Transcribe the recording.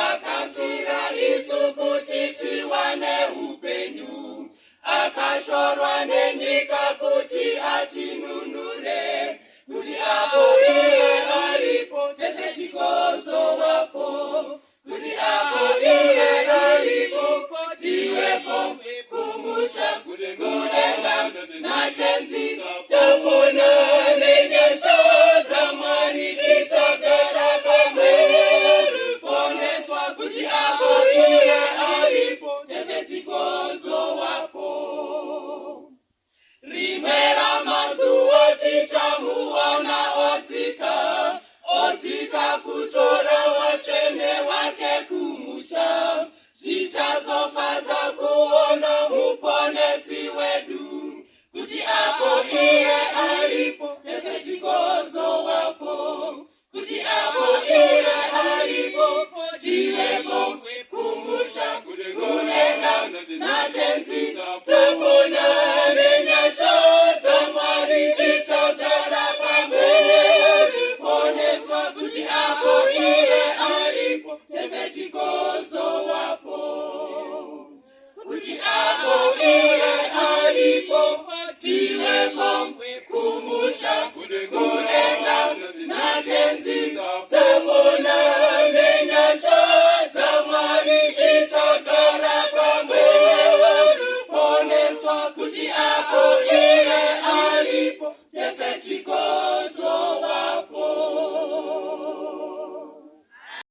akashira isu kuti tiwane upenyu, akashorwa nenyika kuti atinunure, kuti apo iye aripo tese tikozowapo, kuti apo iye aripo tiwepo kumusha kudenga natenzi tapona nenyesha za Mwari tisota chakamweru poneswa, kuti apo iye aripo tese tikozowapo. Rimera mazuwa tichamuona odzika kutora wachene wake kumusha, zvichazofadza kuona muponesi wedu, kuti apo iye aripo tese tikozowapo, kuti apo iye aripo tiwepo kumusha kudenga natenzi tapona nenyasha za Mwari tisota chakamweru poneswa, kuti apo iye aripo tese tikozowapo, kuti apo iye aripo tiwepo kumusha kudenga natenzi tapona nenyasha za Mwari tisota chakamweru poneswa, kuti apo iye aripo tese tikozowapo.